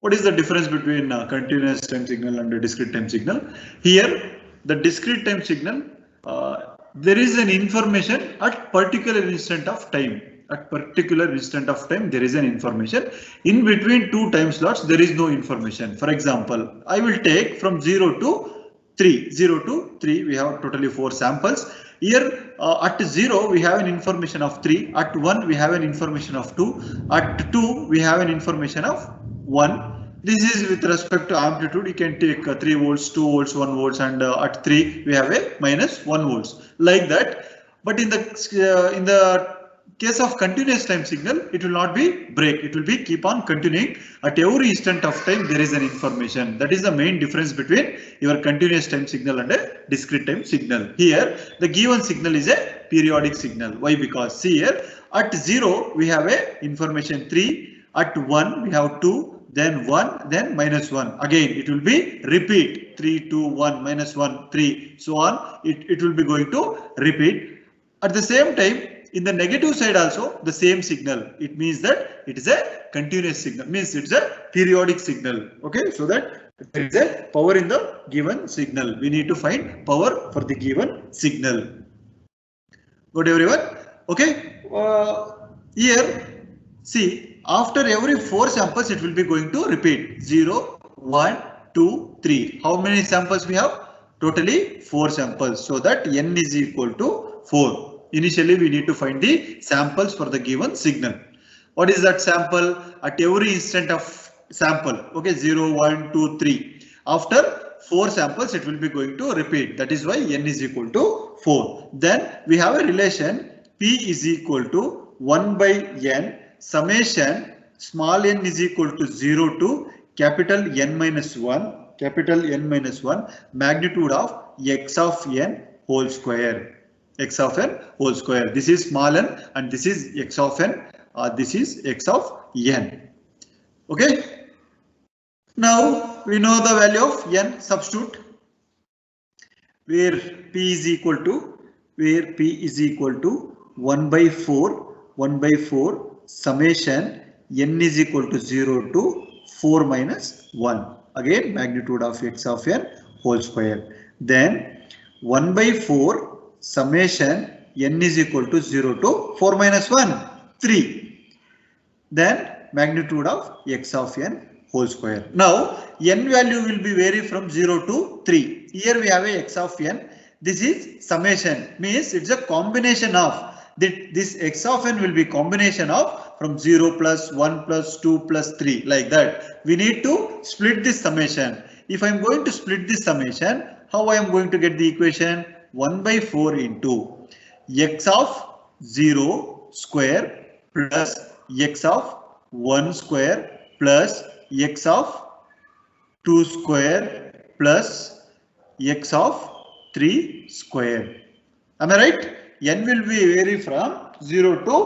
What is the difference between continuous time signal and a discrete time signal? Here, the discrete time signal, there is an information at particular instant of time. At particular instant of time, there is an information. In between two time slots, there is no information. For example, I will take from 0 to 3. 0 to 3, we have totally 4 samples. Here at 0, we have an information of 3. At 1, we have an information of 2. At 2, we have an information of 1. This is with respect to amplitude. You can take 3 volts, 2 volts, 1 volts, and at 3 we have a minus 1 volts, like that. But in the case of continuous time signal, it will not be break. It will be keep on continuing. At every instant of time, there is an information. That is the main difference between your continuous time signal and a discrete time signal. Here, the given signal is a periodic signal. Why? Because see here, at 0 we have a information 3. At 1 we have 2. Then 1, then minus 1. Again, it will be repeat 3, 2, 1, minus 1, 3, so on. It will be going to repeat. At the same time, in the negative side also, the same signal. It means that it is a continuous signal, means it's a periodic signal. Okay, so that there is a power in the given signal. We need to find power for the given signal. Good, everyone? Okay, here, see. After every 4 samples, it will be going to repeat 0, 1, 2, 3. How many samples we have? Totally 4 samples. So that n is equal to 4. Initially, we need to find the samples for the given signal. What is that sample? At every instant of sample. Okay, 0, 1, 2, 3. After 4 samples, it will be going to repeat. That is why n is equal to 4. Then we have a relation P is equal to 1 by n summation small n is equal to 0 to capital N minus 1, magnitude of x of n whole square. X of n whole square. This is small n and this is x of n. This is x of n. Okay. Now we know the value of n. Substitute where p is equal to 1 by 4 summation n is equal to 0 to 4 minus 1. Again, magnitude of x of n whole square. Then 1 by 4 summation n is equal to 0 to 4 minus 1, 3. Then magnitude of x of n whole square. Now n value will be vary from 0 to 3. Here we have a x of n. This is summation, means it's a combination of this x of n will be combination of from 0 plus 1 plus 2 plus 3, like that. We need to split this summation. If I am going to split this summation, how I am going to get the equation? 1 by 4 into x of 0 square plus x of 1 square plus x of 2 square plus x of 3 square. Am I right? N will be vary from 0 to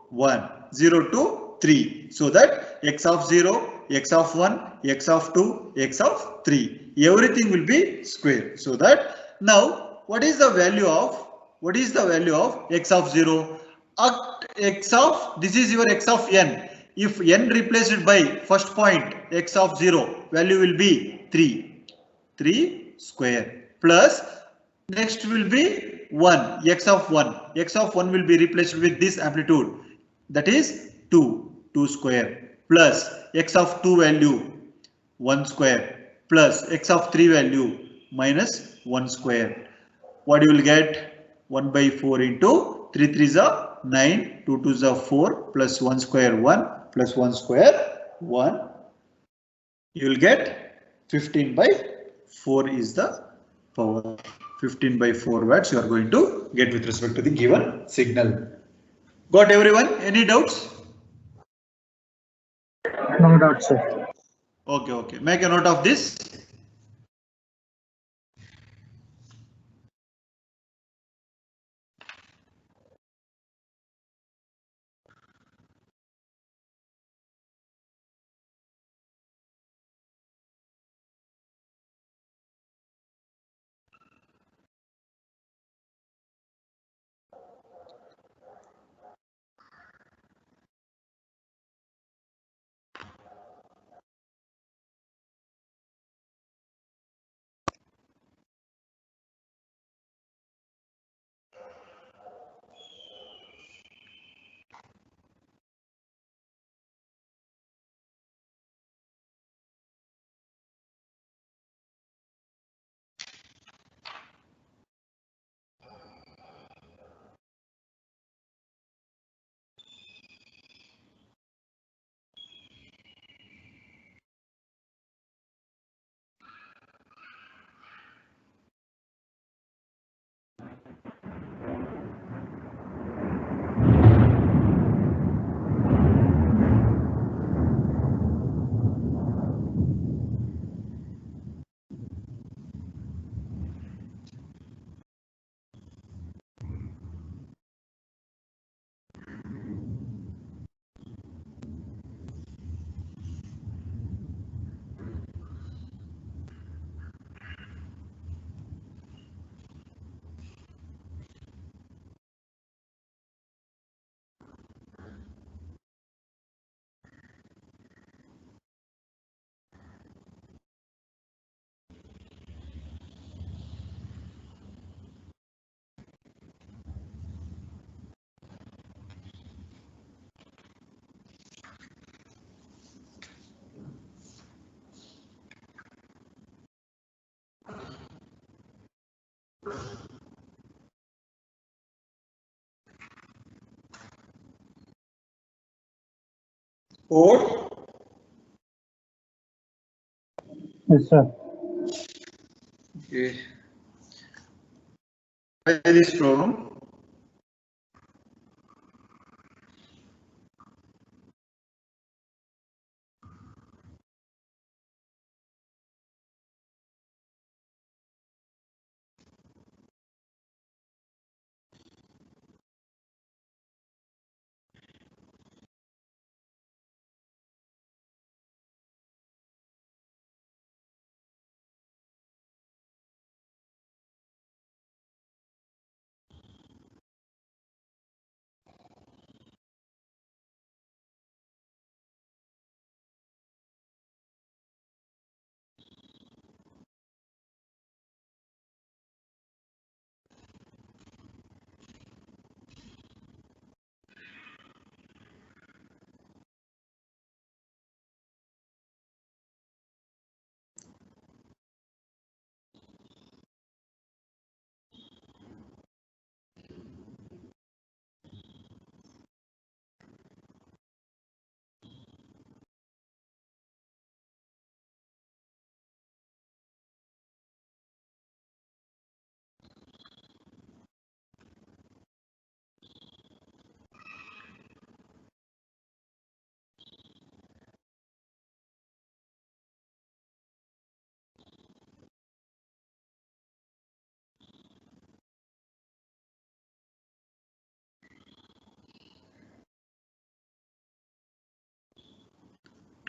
1, 0 to 3. So that x of 0, x of 1, x of 2, x of 3. Everything will be square. So that now what is the value of x of 0? At x of, this is your x of n. If n replaced by first point x of 0, value will be 3 square plus next will be 1, x of 1 will be replaced with this amplitude, that is 2 square plus x of 2 value 1 square plus x of 3 value minus 1 square. What you will get? 1 by 4 into 3 3s are 9, 2 2s are 4 plus 1 square 1 plus 1 square 1. You will get 15 by 4 is the power. 15 by 4 watts you are going to get with respect to the given signal. Got everyone? Any doubts? No doubt, sir. Okay. Make a note of this. Or Yes, sir. okay. Try this problem.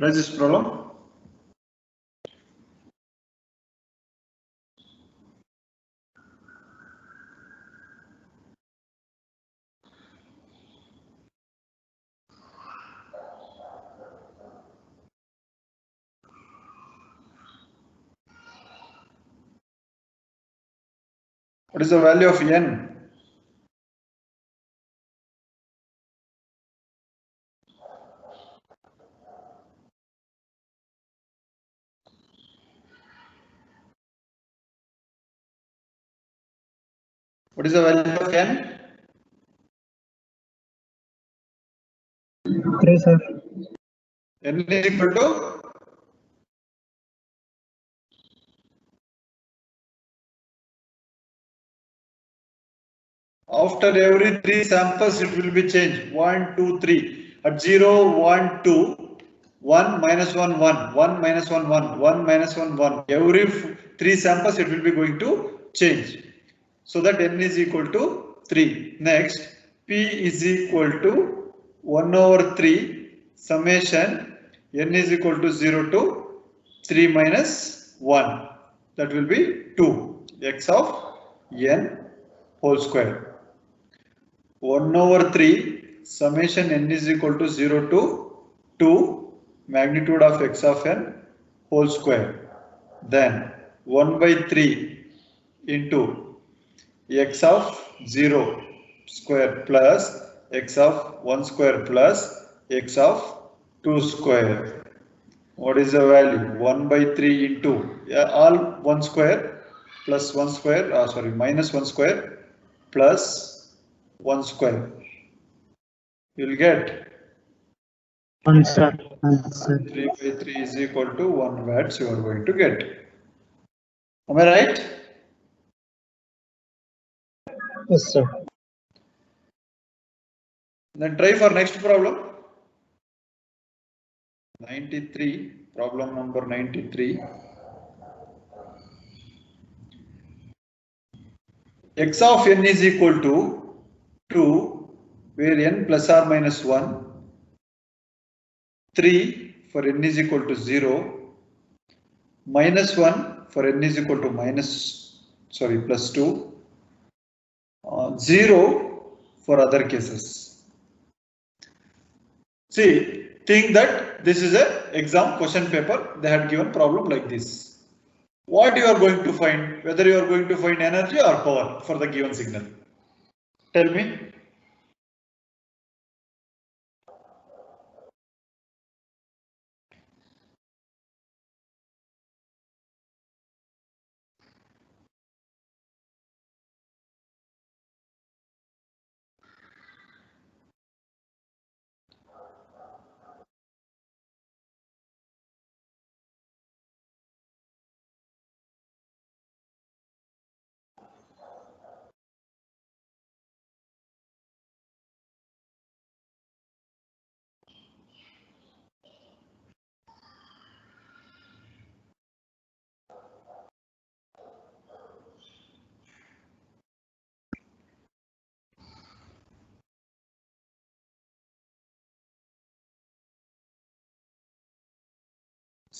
Try this problem. What is the value of n? What is the value of n? 3, sir. N is equal to after every 3 samples it will be changed 1 2 3 at 0 1 2 1 minus 1 1 1 minus 1 1 1 minus 1 1 every 3 samples it will be going to change, so that n is equal to 3. Next, p is equal to 1 over 3 summation n is equal to 0 to 3 minus 1, that will be 2 x of n whole square. 1 over 3 summation n is equal to 0 to 2 magnitude of x of n whole square. Then 1 by 3 into x of 0 square plus x of 1 square plus x of 2 square. What is the value? 1 by 3 into all 1 square plus 1 square, sorry, minus 1 square plus 1 square. You will get 1, sir. 3 by 3 is equal to 1 watts you are going to get. Am I right? Yes, sir. Then try for next problem. 93, problem number 93. X of n is equal to 2, where n plus or minus 1, 3 for n is equal to 0, minus 1 for n is equal to plus 2, 0 for other cases. See, think that this is a exam question paper, they had given problem like this. What you are going to find, whether you are going to find energy or power for the given signal? Tell me.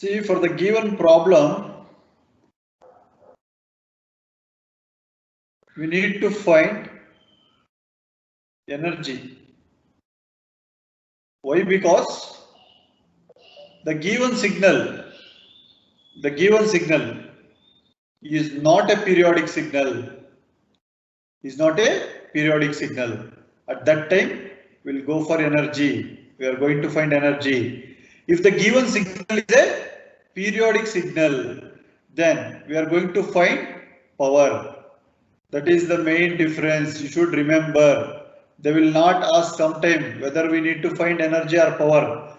See, for the given problem, we need to find energy. Why? Because the given signal is not a periodic signal. Is not a periodic signal. At that time, we'll go for energy. We are going to find energy. If the given signal is a periodic signal, then we are going to find power. That is the main difference. You should remember. They will not ask sometime whether we need to find energy or power.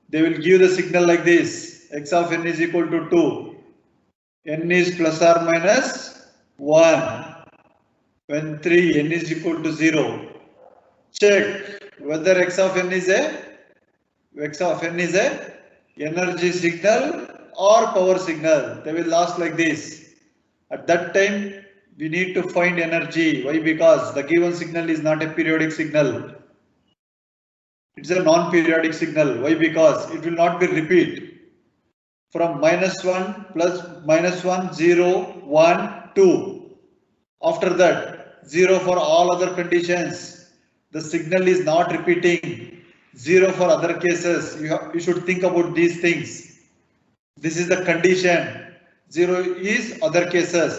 They will give the signal like this. X of n is equal to 2. N is plus or minus 1. When 3, n is equal to 0. Check whether x of n is a energy signal or power signal. They will ask like this. At that time, we need to find energy. Why? Because the given signal is not a periodic signal. It's a non-periodic signal. Why? Because it will not be repeat. From -1 plus -1, 0, 1, 2. After that, 0 for all other conditions. The signal is not repeating. 0 for other cases. You should think about these things. This is the condition. 0 is other cases.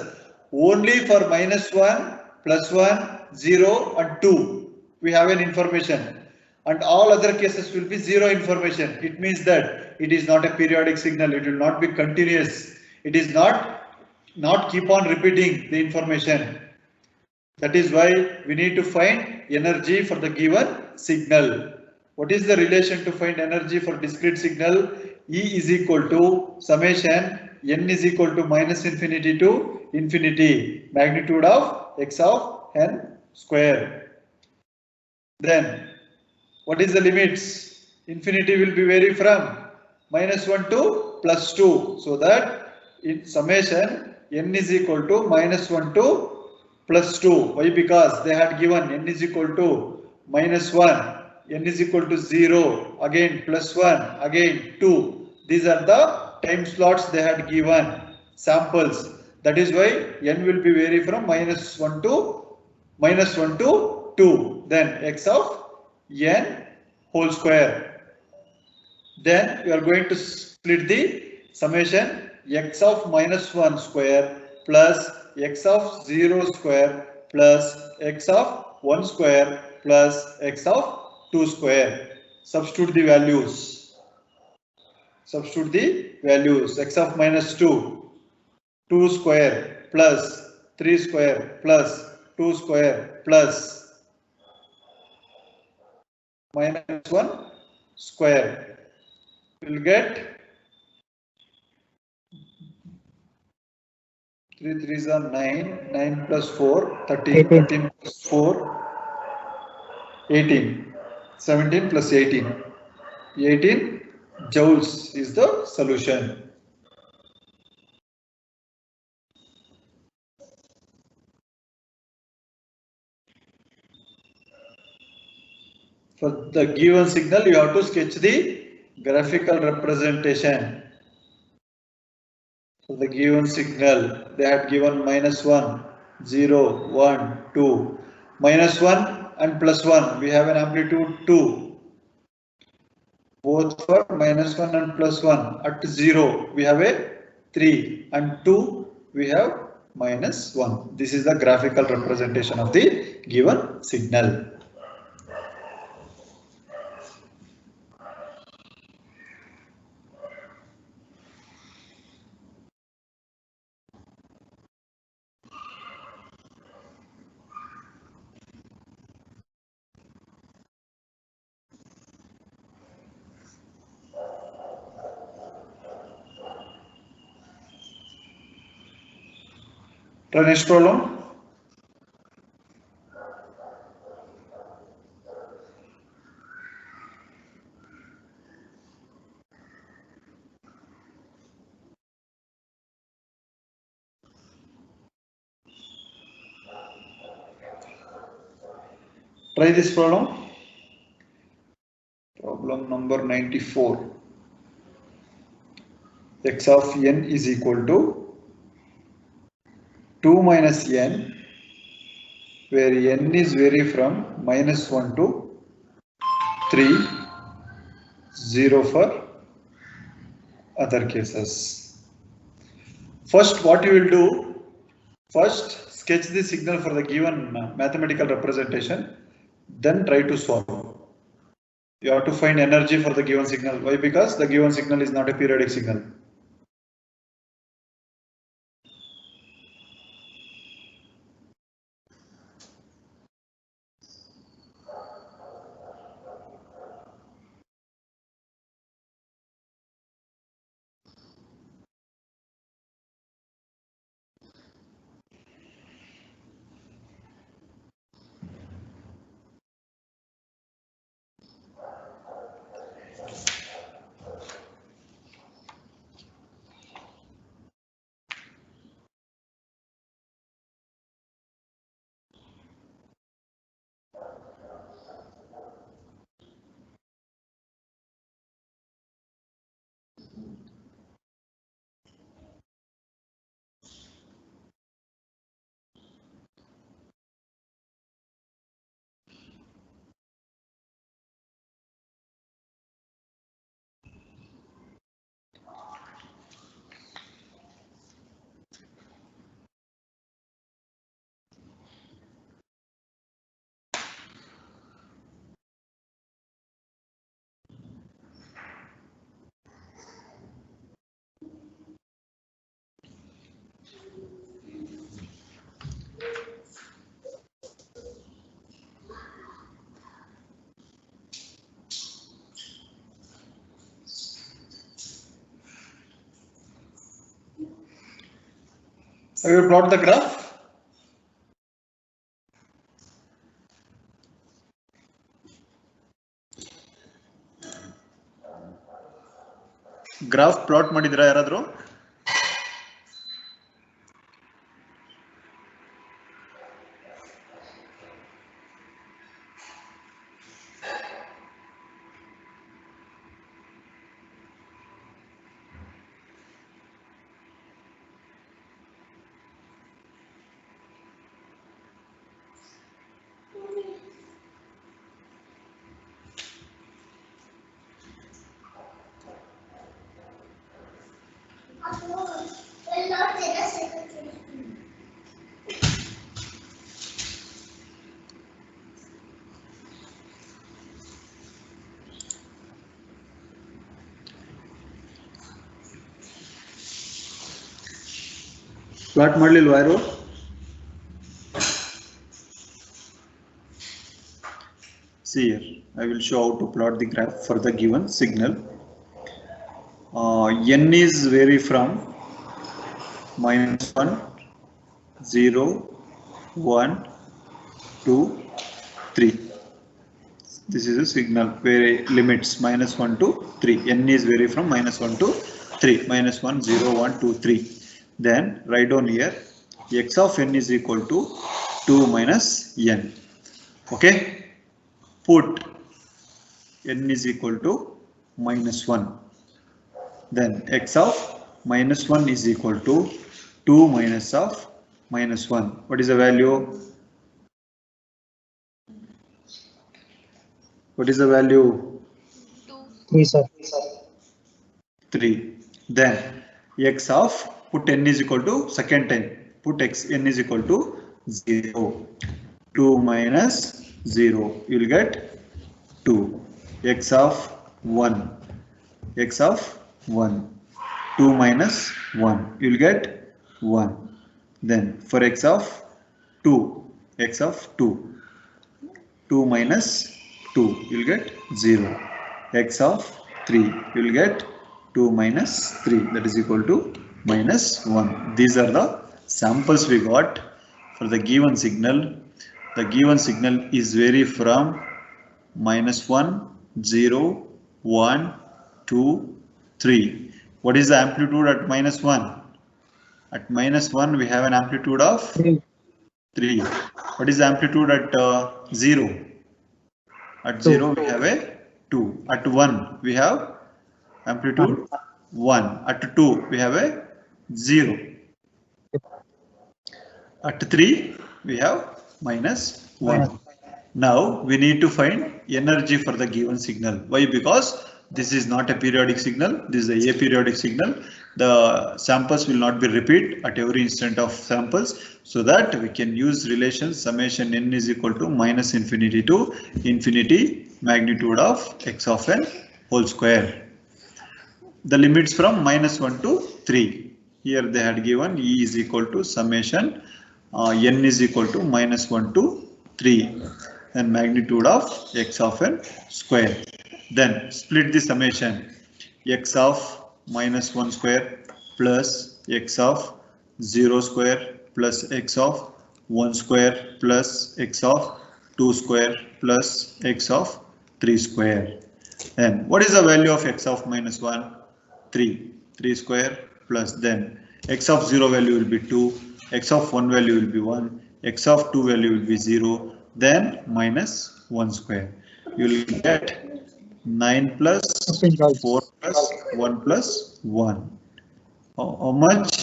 Only for -1, +1, 0 and 2 we have an information. And all other cases will be 0 information. It means that it is not a periodic signal. It will not be continuous. It is not keep on repeating the information. That is why we need to find energy for the given signal. What is the relation to find energy for discrete signal? E is equal to summation n is equal to -infinity to infinity magnitude of x of n square. Then what is the limits? Infinity will be vary from -1 to +2. So that in summation n is equal to -1 to +2. Why? Because they had given n is equal to -1, n is equal to 0, again +1, again 2. These are the time slots they had given, samples. That is why n will be vary from -1 to 2. Then x of n whole square. Then we are going to split the summation x of -1 square plus x of 0 square plus x of 1 square plus x of 2 square. Substitute the values. X of -2, 2 square plus 3 square plus 2 square plus -1 square. We will get 3 3s are 9, 9 plus 4, 13, 13 plus 4, 18, 17 plus 18, 18 joules is the solution. For the given signal, you have to sketch the graphical representation. For the given signal, they had given -1, 0, 1, 2. -1 and +1, we have an amplitude 2. Both for -1 and +1. At 0, we have a 3, and 2, we have -1. This is the graphical representation of the given signal. Try next problem. Try this problem. Problem number 94. x of n is equal to 2 minus n, where n is vary from -1 to 3, 0 for other cases. First, what you will do, first sketch the signal for the given mathematical representation, then try to solve. You have to find energy for the given signal. Why? Because the given signal is not a periodic signal. I will plot the graph. Graph plot ಮಾಡಿದ್ರಾ ಯಾರಾದರೂ? Plot ಮಾಡಲಿಲ್ವಾ ಯಾರು? See here, I will show how to plot the graph for the given signal. N is vary from -1, 0, 1, 2, 3. This is a signal where limits -1 to 3. N is vary from -1 to 3. -1, 0, 1, 2, 3. Then write down here x of n is equal to 2 minus n. Okay. Put n is equal to -1. Then x of -1 is equal to 2 minus of -1. What is the value? What is the value? 3, sir. 3. Then x of, put n is equal to, second time, put n is equal to 0. 2 minus 0, you will get 2. X of 1. X of 1. 2 minus 1, you will get 1. Then for x of 2. X of 2. 2 minus 2, you will get 0. X of 3, you will get 2 minus 3, that is equal to -1. These are the samples we got for the given signal. The given signal is vary from -1, 0, 1, 2, 3. What is the amplitude at -1? At -1 we have an amplitude of 3. What is the amplitude at 0? At 0 we have a 2. At 1 we have amplitude 1. At 2, we have a 0. At 3, we have minus 1. Now we need to find energy for the given signal. Why? Because this is not a periodic signal. This is a aperiodic signal. The samples will not be repeat at every instant of samples, so that we can use relation summation n is equal to minus infinity to infinity magnitude of x of n whole square. The limits from minus 1 to 3. Here they had given E is equal to summation n is equal to minus 1 to 3 and magnitude of x of n square. Then split the summation x of minus 1 square plus x of 0 square plus x of 1 square plus x of 2 square plus x of 3 square. Then what is the value of x of minus 1? 3. 3 square plus then x of 0 value will be 2, x of 1 value will be 1, x of 2 value will be 0, then minus 1 square. You will get 9 plus 4 plus 1 plus 1. How much?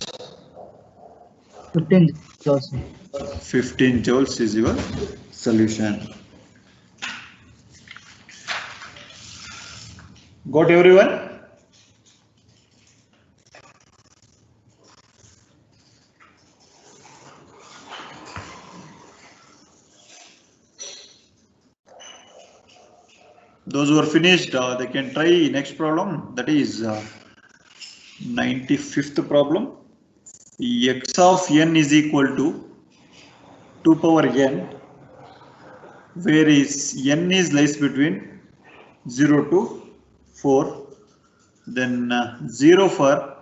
15 joules. 15 joules is your solution. Got everyone? Those who are finished, they can try next problem. That is 95th problem. X of n is equal to 2 power n, where is n is lies between 0 to 4, then 0 for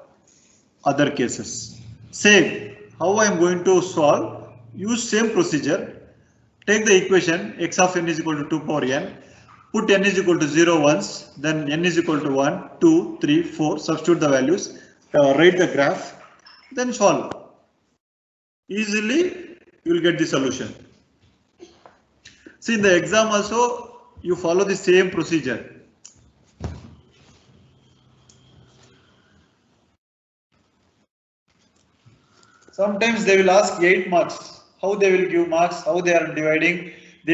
other cases. Same, how I am going to solve? Use same procedure. Take the equation x of n is equal to 2 power n. Put n is equal to 0 once, then n is equal to 1, 2, 3, 4, substitute the values, write the graph, then solve. Easily you will get the solution. See, in the exam also you follow the same procedure. Sometimes they will ask 8 marks. How they will give marks, how they are dividing.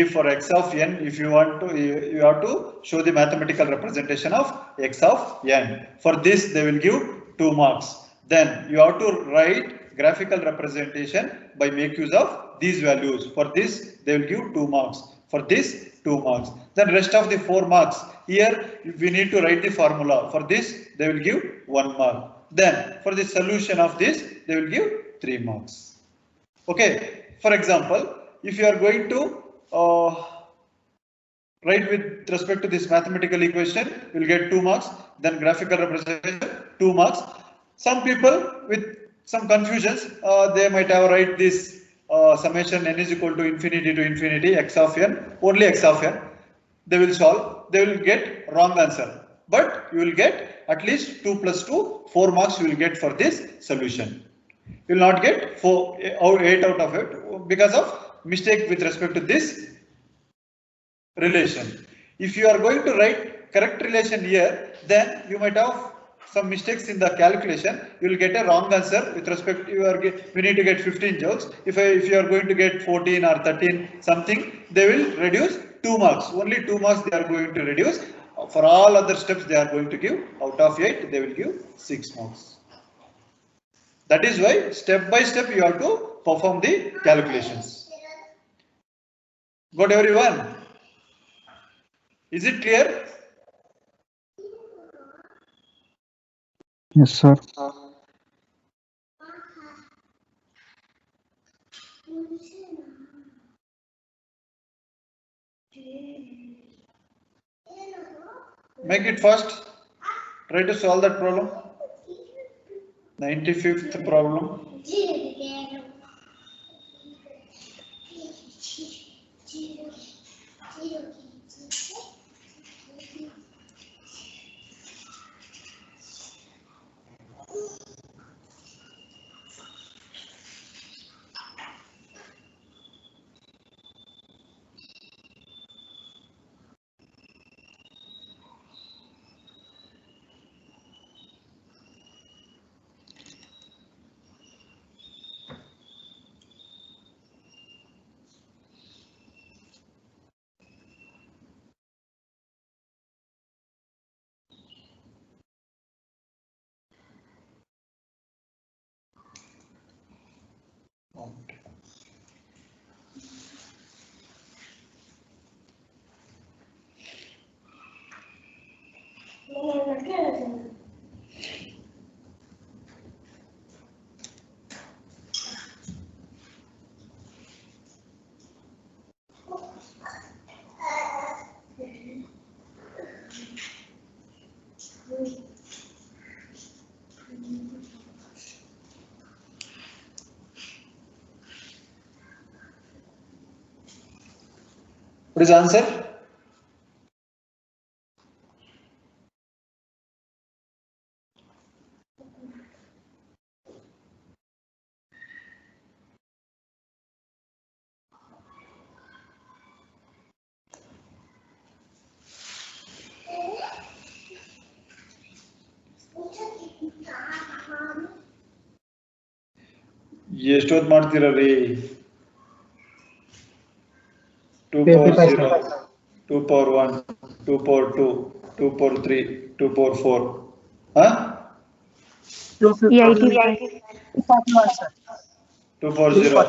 For x of n, if you want to, you have to show the mathematical representation of x of n. For this, they will give 2 marks. Then you have to write graphical representation by make use of these values. For this, they will give 2 marks. For this, 2 marks. Then rest of the 4 marks. Here, we need to write the formula. For this, they will give 1 mark. Then, for the solution of this, they will give 3 marks. Okay. For example, if you are going to write with respect to this mathematical equation, you will get 2 marks. Then graphical representation, 2 marks. Some people with some confusions, they might have write this summation n is equal to infinity x of n, only x of n. They will solve, they will get wrong answer. But you will get at least 2 plus 2, 4 marks you will get for this solution. You will not get 8 out of it because of mistake with respect to this relation. If you are going to write correct relation here, then you might have some mistakes in the calculation. You will get a wrong answer with respect to we need to get 15 joules. If you are going to get 14 or 13 something, they will reduce 2 marks. Only 2 marks they are going to reduce. For all other steps they are going to give out of 8, they will give 6 marks. That is why step by step you have to perform the calculations. Got everyone? Is it clear? Yes, sir. Make it fast. Try to solve that problem. 95th problem. What is the answer? ಎಷ್ಟೊತ್ತು ಮಾಡ್ತೀರಾ ರೀ 2 power 0 2 power 1 2 power 2 2 power 3 2 power 4 huh? 241, sir. 2 power 0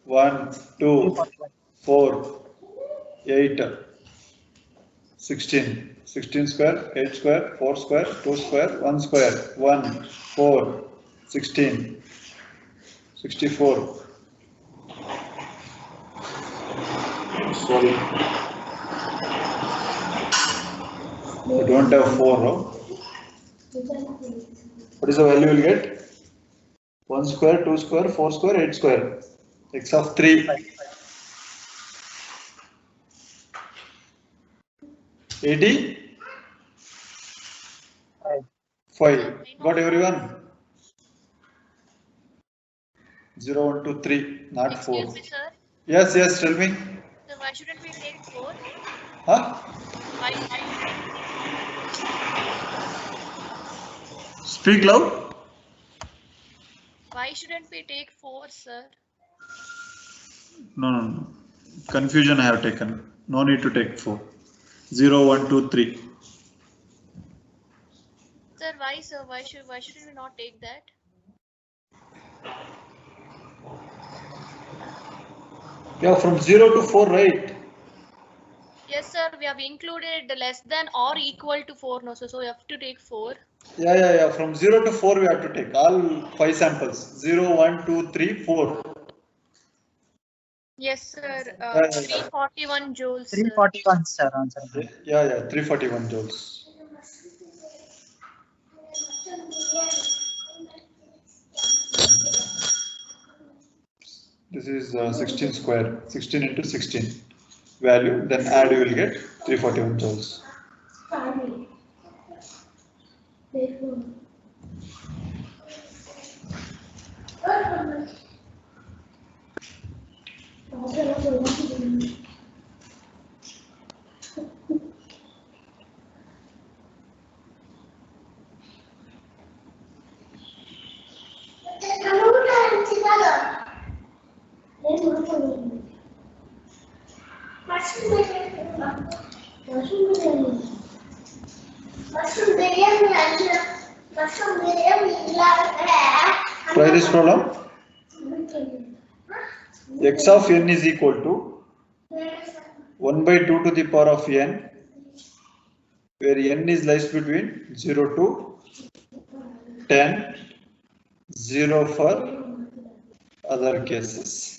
1 2 4 8 16 16 square 8 square 4 square 2 square 1 square 1 4 16 64 sorry I don't have 4 no? What is the value you will get? 1 square 2 square 4 square 8 square x of 3 80 5 got everyone 0 1 2 3 not 4 Excuse me, sir. yes tell me So why shouldn't we take 4? huh? Why? Speak loud. Why shouldn't we take 4, sir? No. Confusion I have taken. No need to take 4. 0 1 2 3. Sir, why, sir? Why shouldn't we not take that? Yeah, from 0 to 4, right? Yes, sir. We have included less than or equal to 4 no, so we have to take 4. Yeah. From 0 to 4 we have to take all 5 samples. 0 1 2 3 4. Yes, sir. Yeah. 341 joules. 341, sir. Answer. Yeah 341 joules. This is 16 square, 16 into 16 value, then add you will get 341 joules. Try this problem. X of n is equal to 1 by 2 to the power of n, where n is lies between 0 to 10, 0 for other cases.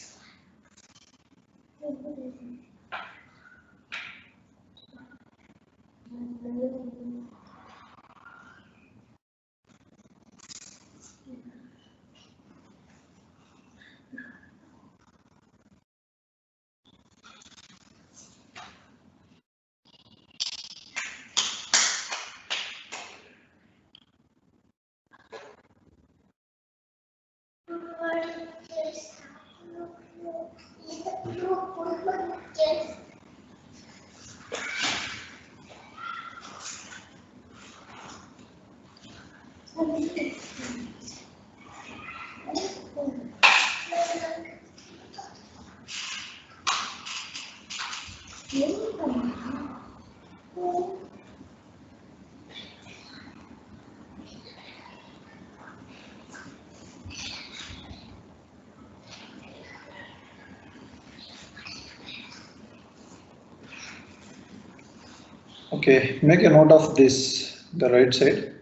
Okay, make a note of this, the right side.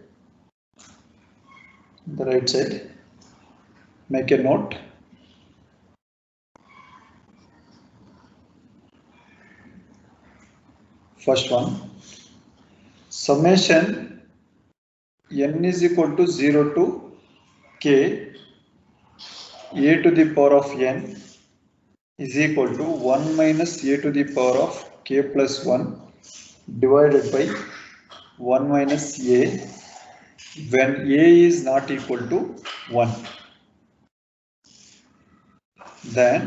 The right side. Make a note. First one. Summation n is equal to 0 to k a to the power of n is equal to 1 minus a to the power of k plus 1 divided by 1 minus a when a is not equal to 1. Then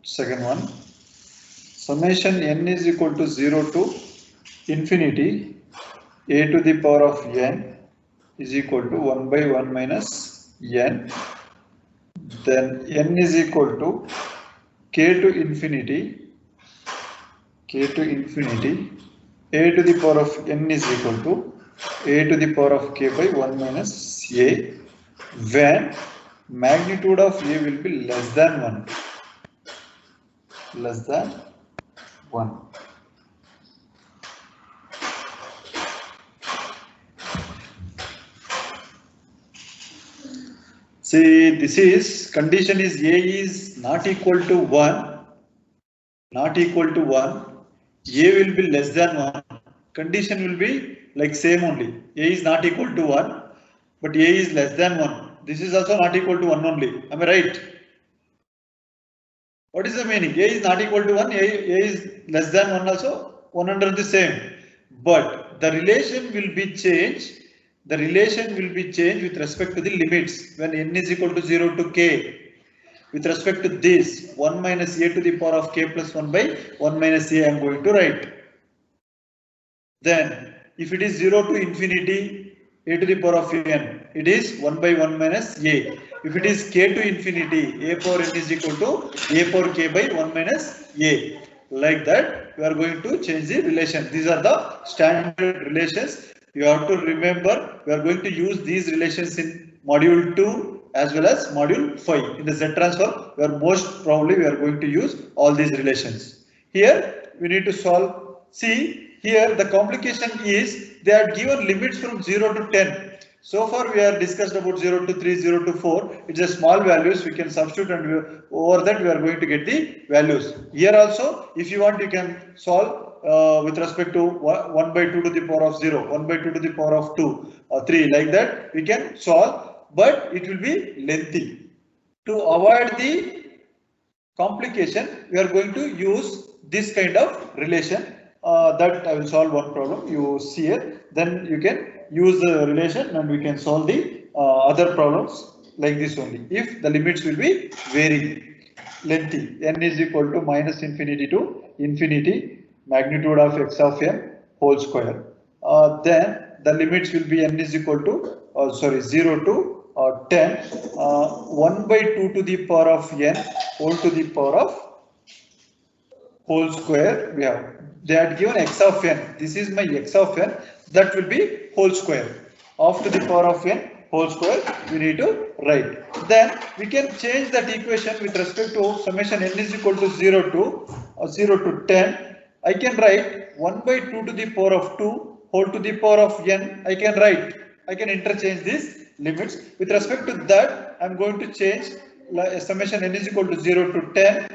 second one, summation n is equal to 0 to infinity a to the power of n is equal to 1 by 1 minus n. Then n is equal to k to infinity a to the power of n is equal to a to the power of k by 1 minus a when magnitude of a will be less than 1. See, this is condition is a is not equal to 1, a will be less than 1. Condition will be like same only. A is not equal to 1, but a is less than 1. This is also not equal to 1 only. Am I right? What is the meaning? A is not equal to 1, a is less than 1 also, 1 under the same. But the relation will be changed. The relation will be changed with respect to the limits when n is equal to 0 to k. With respect to this 1 minus a to the power of k plus 1 by 1 minus a I am going to write. Then if it is 0 to infinity a to the power of n, it is 1 by 1 minus a. If it is k to infinity, a power n is equal to a power k by 1 minus a. Like that, we are going to change the relation. These are the standard relations. You have to remember, we are going to use these relations in module 2 as well as module 5. In the Z transform, where most probably we are going to use all these relations. Here, we need to solve. See, here the complication is they are given limits from 0 to 10. So far we are discussed about 0 to 3, 0 to 4. It's a small values we can substitute and over that we are going to get the values. Here also if you want you can solve with respect to 1 by 2 to the power of 0, 1 by 2 to the power of 2 or 3 like that we can solve, but it will be lengthy. To avoid the complication we are going to use this kind of relation. That I will solve one problem you see here, then you can use the relation and we can solve the other problems like this only if the limits will be varying. Lengthy n is equal to minus infinity to infinity magnitude of x of n whole square. Then the limits will be n is equal to 0 to 10 1 by 2 to the power of n whole to the power of whole square. We have they had given x of n. This is my x of n, that will be whole square of to the power of n whole square we need to write. Then we can change that equation with respect to summation n is equal to 0 to 10. I can write 1 by 2 to the power of 2 whole to the power of n. I can interchange these limits. With respect to that I am going to change summation n is equal to 0 to 10,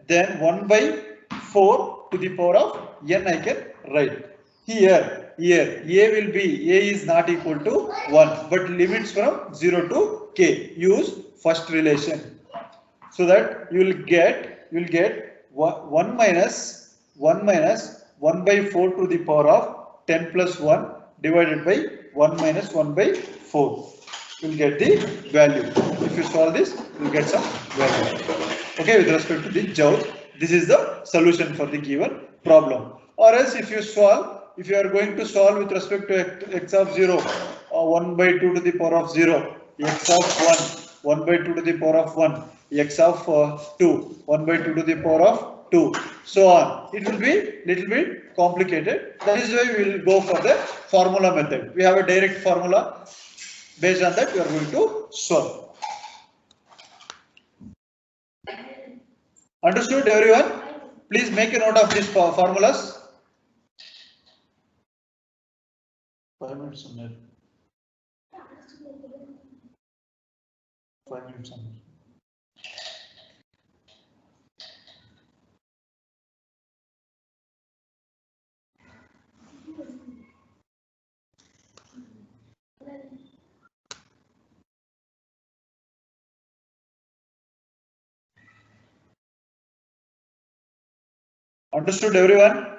then 1 by 4 to the power of n I can write. Here a will be, a is not equal to 1, but limits from 0 to k. Use first relation. So that you will get 1 minus 1 by 4 to the power of 10 plus 1 divided by 1 minus 1 by 4. You will get the value. If you solve this, you will get some value. Okay, with respect to the joule, this is the solution for the given problem. Or else if you are going to solve with respect to x of 0, 1 by 2 to the power of 0, x of 1, 1 by 2 to the power of 1, x of 2, 1 by 2 to the power of 2, so on. It will be little bit complicated. That is why we will go for the formula method. We have a direct formula. Based on that, we are going to solve. Understood, everyone? Please make a note of these formulas. 5 minutes ఉన్నారు 5 minutes ఉన్నారు Understood everyone?